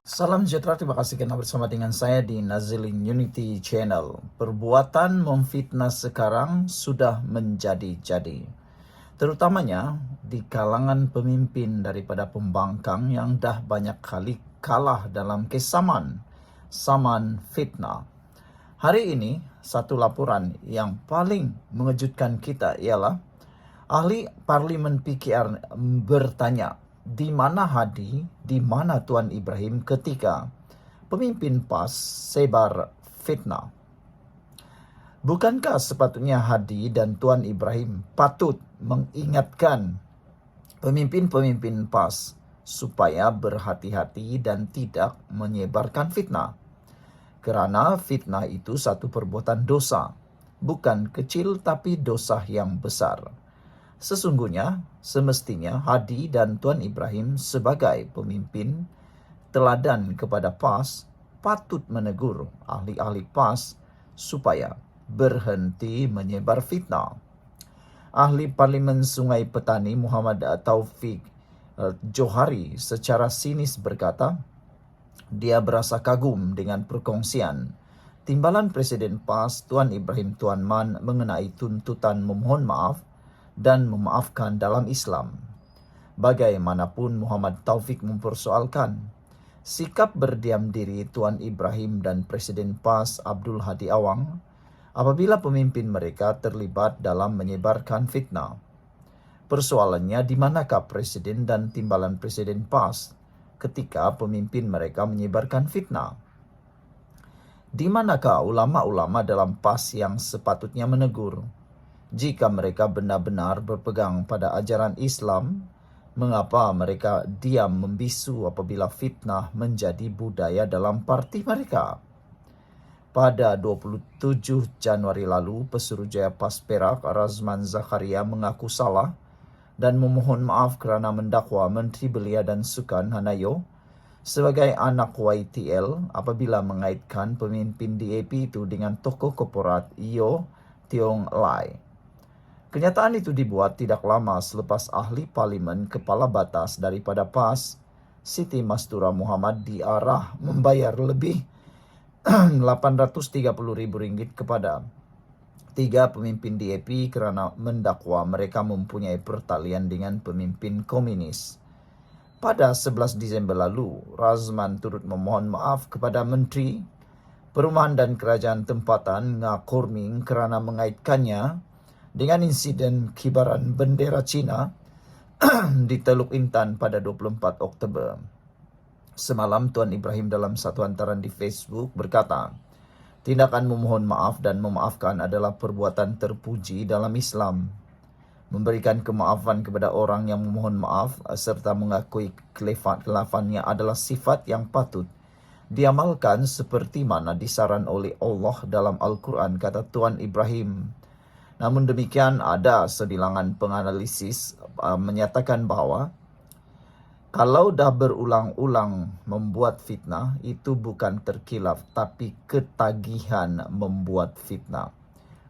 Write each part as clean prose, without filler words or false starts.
Salam sejahtera, terima kasih karena bersama dengan saya di Nazilin Unity Channel. Perbuatan memfitnah sekarang sudah menjadi-jadi. Terutamanya di kalangan pemimpin daripada pembangkang yang dah banyak kali kalah dalam kesamaan, saman fitnah. Hari ini, satu laporan yang paling mengejutkan kita ialah ahli parlimen PKR bertanya, di mana Hadi, di mana Tuan Ibrahim ketika pemimpin PAS sebar fitnah? Bukankah sepatutnya Hadi dan Tuan Ibrahim patut mengingatkan pemimpin-pemimpin PAS supaya berhati-hati dan tidak menyebarkan fitnah? Kerana fitnah itu satu perbuatan dosa, bukan kecil tapi dosa yang besar. Sesungguhnya, semestinya Hadi dan Tuan Ibrahim sebagai pemimpin teladan kepada PAS patut menegur ahli-ahli PAS supaya berhenti menyebar fitnah. Ahli Parlimen Sungai Petani Muhammad Taufik Johari secara sinis berkata, dia berasa kagum dengan perkongsian timbalan Presiden PAS Tuan Ibrahim Tuan Man mengenai tuntutan memohon maaf dan memaafkan dalam Islam. Bagaimanapun Muhammad Taufik mempersoalkan sikap berdiam diri Tuan Ibrahim dan Presiden PAS Abdul Hadi Awang apabila pemimpin mereka terlibat dalam menyebarkan fitnah. Persoalannya, di manakah Presiden dan timbalan Presiden PAS ketika pemimpin mereka menyebarkan fitnah? Di manakah ulama-ulama dalam PAS yang sepatutnya menegur? Jika mereka benar-benar berpegang pada ajaran Islam, mengapa mereka diam membisu apabila fitnah menjadi budaya dalam parti mereka? Pada 27 Januari lalu, Pesuruhjaya PAS Perak Razman Zakaria mengaku salah dan memohon maaf kerana mendakwa Menteri Belia dan Sukan Hanayo sebagai anak YTL apabila mengaitkan pemimpin DAP itu dengan tokoh korporat Yeo Tiong Lai. Kenyataan itu dibuat tidak lama selepas ahli parlimen kepala batas daripada PAS, Siti Mastura Muhammad diarah membayar lebih RM830,000 kepada 3 pemimpin DAP kerana mendakwa mereka mempunyai pertalian dengan pemimpin komunis. Pada 11 Disember lalu, Razman turut memohon maaf kepada Menteri Perumahan dan Kerajaan Tempatan Nga Korming kerana mengaitkannya dengan insiden kibaran bendera Cina di Teluk Intan pada 24 Oktober. Semalam Tuan Ibrahim dalam satu hantaran di Facebook berkata, tindakan memohon maaf dan memaafkan adalah perbuatan terpuji dalam Islam. Memberikan kemaafan kepada orang yang memohon maaf serta mengakui kelafannya adalah sifat yang patut diamalkan seperti mana disaran oleh Allah dalam Al-Quran, kata Tuan Ibrahim. Namun demikian, ada sebilangan penganalisis menyatakan bahawa kalau dah berulang-ulang membuat fitnah, itu bukan terkilaf tapi ketagihan membuat fitnah.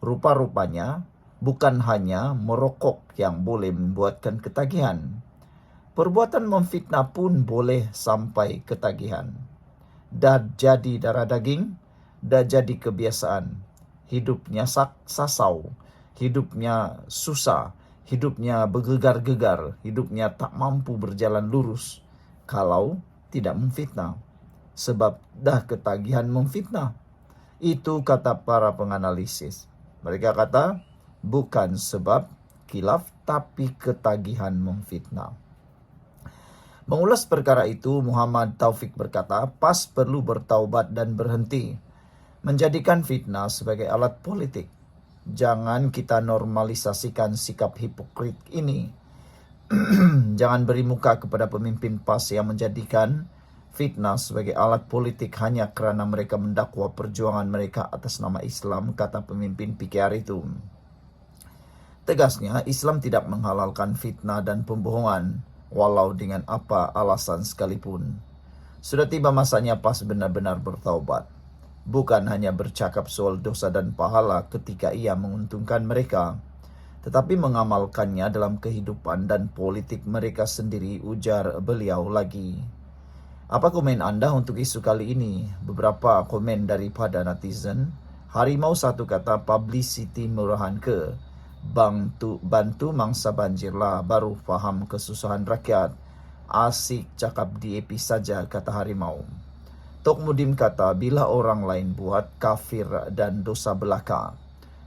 Rupa-rupanya bukan hanya merokok yang boleh membuatkan ketagihan. Perbuatan memfitnah pun boleh sampai ketagihan. Dah jadi darah daging, dah jadi kebiasaan. Hidupnya sasau, hidupnya susah, hidupnya bergegar-gegar, hidupnya tak mampu berjalan lurus kalau tidak memfitnah. Sebab dah ketagihan memfitnah. Itu kata para penganalisis. Mereka kata bukan sebab khilaf tapi ketagihan memfitnah. Mengulas perkara itu, Muhammad Taufik berkata, PAS perlu bertaubat dan berhenti menjadikan fitnah sebagai alat politik. Jangan kita normalisasikan sikap hipokrit ini. Jangan beri muka kepada pemimpin PAS yang menjadikan fitnah sebagai alat politik hanya kerana mereka mendakwa perjuangan mereka atas nama Islam, kata pemimpin PKR itu. Tegasnya, Islam tidak menghalalkan fitnah dan pembohongan, walau dengan apa alasan sekalipun. Sudah tiba masanya PAS benar-benar bertaubat. Bukan hanya bercakap soal dosa dan pahala ketika ia menguntungkan mereka, tetapi mengamalkannya dalam kehidupan dan politik mereka sendiri, ujar beliau lagi. Apa komen Anda untuk isu kali ini? Beberapa komen daripada netizen. Harimau satu kata, publicity murahan ke? Bantu mangsa banjir lah, baru faham kesusahan rakyat. Asik cakap DAP saja, kata Harimau. Tok Mudim kata, bila orang lain buat, kafir dan dosa belaka.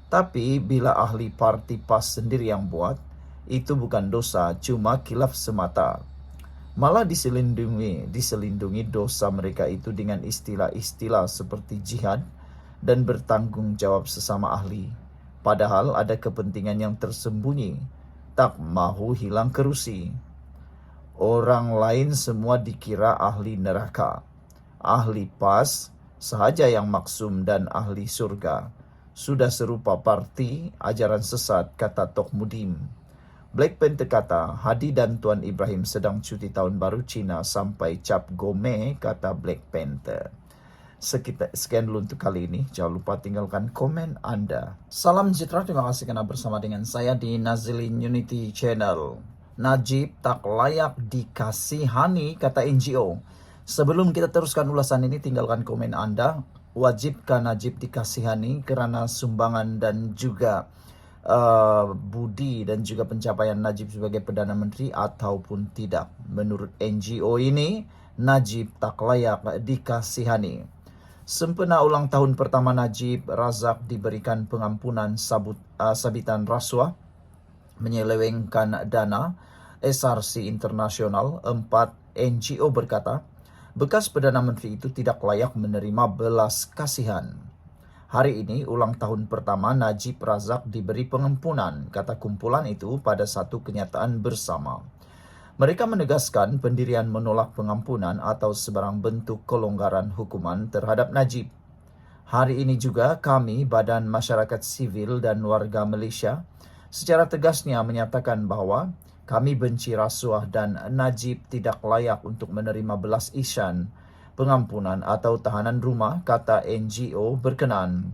Tapi bila ahli parti PAS sendiri yang buat, itu bukan dosa, cuma kilaf semata. Malah diselindungi dosa mereka itu dengan istilah-istilah seperti jihad dan bertanggung jawab sesama ahli. Padahal ada kepentingan yang tersembunyi, tak mahu hilang kerusi. Orang lain semua dikira ahli neraka. Ahli PAS sahaja yang maksum dan ahli surga. Sudah serupa parti ajaran sesat, kata Tok Mudim. Black Panther kata, Hadi dan Tuan Ibrahim sedang cuti tahun baru Cina sampai cap gome, kata Black Panther. Sekian dulu untuk kali ini. Jangan lupa tinggalkan komen Anda. Salam sejahtera, terima kasih karena bersama dengan saya di Nazilin Unity Channel. Najib tak layak dikasihani, kata NGO. Sebelum kita teruskan ulasan ini, tinggalkan komen Anda. Wajibkah Najib dikasihani karena sumbangan dan juga budi dan juga pencapaian Najib sebagai Perdana Menteri ataupun tidak? Menurut NGO ini, Najib tak layak dikasihani. Sempena ulang tahun pertama Najib Razak diberikan pengampunan sabitan rasuah menyelewengkan dana SRC Internasional. 4 NGO berkata, bekas Perdana Menteri itu tidak layak menerima belas kasihan. Hari ini ulang tahun pertama Najib Razak diberi pengampunan, kata kumpulan itu pada satu kenyataan bersama. Mereka menegaskan pendirian menolak pengampunan atau sebarang bentuk kelonggaran hukuman terhadap Najib. Hari ini juga kami, Badan Masyarakat Sivil dan Warga Malaysia, secara tegasnya menyatakan bahwa kami benci rasuah dan Najib tidak layak untuk menerima belas ihsan, pengampunan atau tahanan rumah, kata NGO berkenan.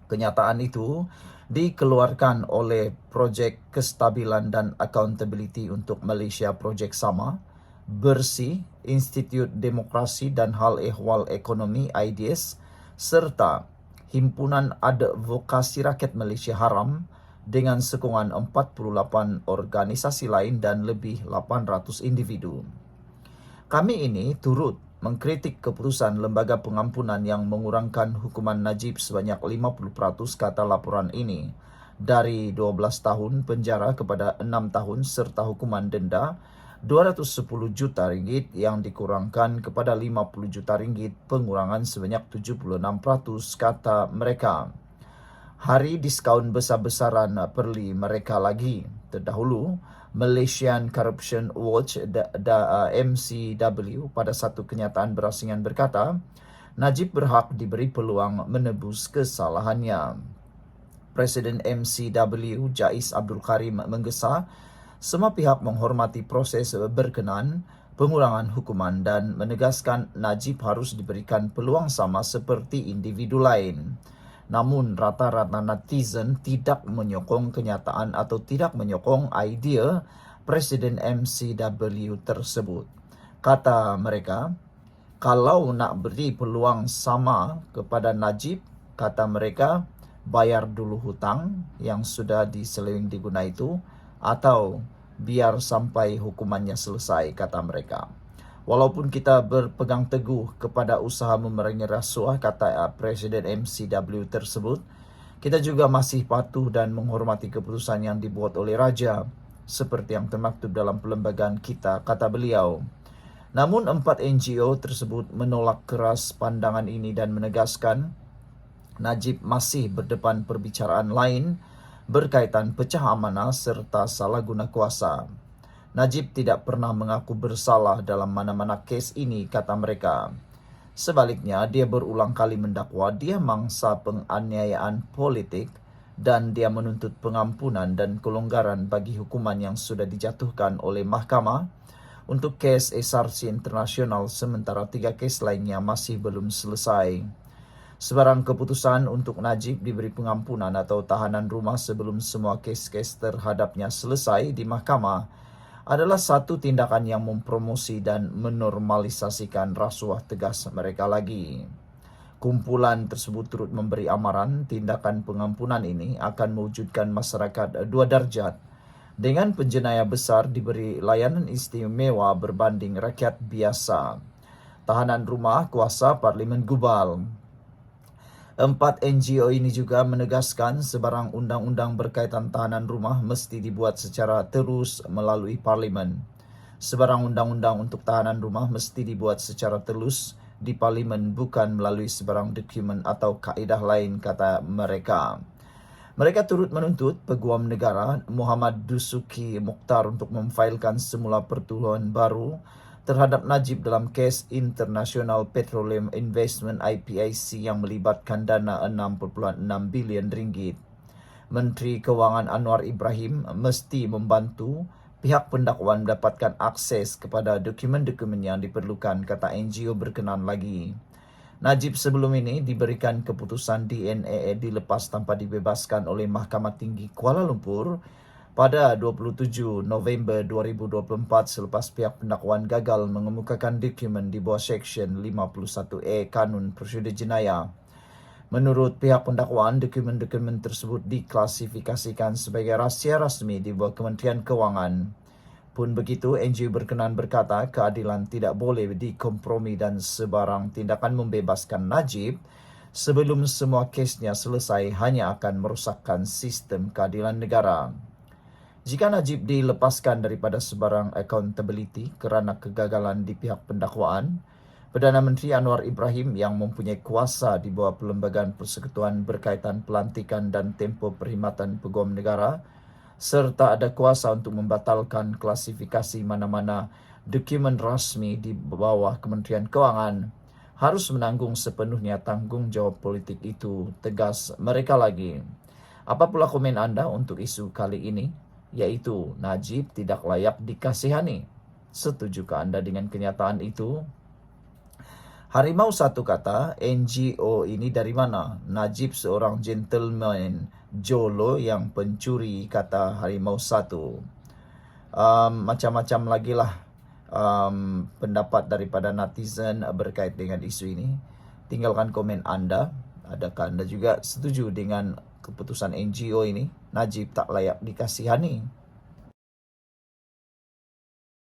Kenyataan itu dikeluarkan oleh Projek Kestabilan dan Accountability untuk Malaysia Projek Sama, Bersih, Institut Demokrasi dan Hal Ehwal Ekonomi IDS, serta Himpunan Advokasi Rakyat Malaysia Haram dengan sokongan 48 organisasi lain dan lebih 800 individu. Kami ini turut mengkritik keputusan lembaga pengampunan yang mengurangkan hukuman Najib sebanyak 50%, kata laporan ini, dari 12 tahun penjara kepada 6 tahun serta hukuman denda 210 juta ringgit yang dikurangkan kepada 50 juta ringgit, pengurangan sebanyak 76%, kata mereka. Hari diskaun besar-besaran perli mereka lagi. Terdahulu, Malaysian Corruption Watch MCW pada satu kenyataan berasingan berkata, Najib berhak diberi peluang menebus kesalahannya. Presiden MCW Jais Abdul Karim menggesa semua pihak menghormati proses berkenan pengurangan hukuman dan menegaskan Najib harus diberikan peluang sama seperti individu lain. Namun rata-rata netizen tidak menyokong kenyataan atau tidak menyokong idea Presiden MCW tersebut. Kata mereka, kalau nak beri peluang sama kepada Najib, kata mereka, bayar dulu hutang yang sudah diseleweng diguna itu, atau biar sampai hukumannya selesai, kata mereka. Walaupun kita berpegang teguh kepada usaha memerangi rasuah, kata Presiden MCW tersebut, kita juga masih patuh dan menghormati keputusan yang dibuat oleh Raja, seperti yang termaktub dalam perlembagaan kita, kata beliau. Namun 4 NGO tersebut menolak keras pandangan ini dan menegaskan Najib masih berdepan perbicaraan lain berkaitan pecah amanah serta salah guna kuasa. Najib tidak pernah mengaku bersalah dalam mana-mana kes ini, kata mereka. Sebaliknya, dia berulang kali mendakwa dia mangsa penganiayaan politik dan dia menuntut pengampunan dan kelonggaran bagi hukuman yang sudah dijatuhkan oleh mahkamah untuk kes SRC Internasional, sementara 3 kes lainnya masih belum selesai. Sebarang keputusan untuk Najib diberi pengampunan atau tahanan rumah sebelum semua kes-kes terhadapnya selesai di mahkamah adalah satu tindakan yang mempromosi dan menormalisasikan rasuah, tegas mereka lagi. Kumpulan tersebut turut memberi amaran tindakan pengampunan ini akan mewujudkan masyarakat dua darjat dengan penjenayah besar diberi layanan istimewa berbanding rakyat biasa. Tahanan rumah kuasa Parlimen Gubal. 4 NGO ini juga menegaskan sebarang undang-undang berkaitan tahanan rumah mesti dibuat secara terus melalui Parlimen. Sebarang undang-undang untuk tahanan rumah mesti dibuat secara terus di Parlimen, bukan melalui sebarang dokumen atau kaedah lain, kata mereka. Mereka turut menuntut Peguam Negara Muhammad Dusuki Mokhtar untuk memfailkan semula pertuduhan baru terhadap Najib dalam kes International Petroleum Investment IPIC yang melibatkan dana 6.6 bilion ringgit. Menteri Kewangan Anwar Ibrahim mesti membantu pihak pendakwa mendapatkan akses kepada dokumen-dokumen yang diperlukan, kata NGO berkenan lagi. Najib sebelum ini diberikan keputusan DNA dilepas tanpa dibebaskan oleh Mahkamah Tinggi Kuala Lumpur pada 27 November 2024 selepas pihak pendakwaan gagal mengemukakan dokumen di bawah Seksyen 51A Kanun Prosedur Jenayah. Menurut pihak pendakwaan, dokumen-dokumen tersebut diklasifikasikan sebagai rahsia rasmi di bawah Kementerian Kewangan. Pun begitu, NGO berkenan berkata keadilan tidak boleh dikompromi dan sebarang tindakan membebaskan Najib sebelum semua kesnya selesai hanya akan merosakkan sistem keadilan negara. Jika Najib dilepaskan daripada sebarang accountability kerana kegagalan di pihak pendakwaan, Perdana Menteri Anwar Ibrahim yang mempunyai kuasa di bawah Perlembagaan Persekutuan berkaitan pelantikan dan tempoh perkhidmatan Peguam Negara serta ada kuasa untuk membatalkan klasifikasi mana-mana dokumen rasmi di bawah Kementerian Kewangan, harus menanggung sepenuhnya tanggungjawab politik itu, tegas mereka lagi. Apa pula komen anda untuk isu kali ini, yaitu Najib tidak layak dikasihani? Setujukah anda dengan kenyataan itu? Harimau satu kata, NGO ini dari mana? Najib seorang gentleman jolo yang pencuri, kata Harimau satu. Macam-macam lagi lah pendapat daripada netizen berkait dengan isu ini. Tinggalkan komen anda. Adakah anda juga setuju dengan keputusan NGO ini? Najib tak layak dikasihani.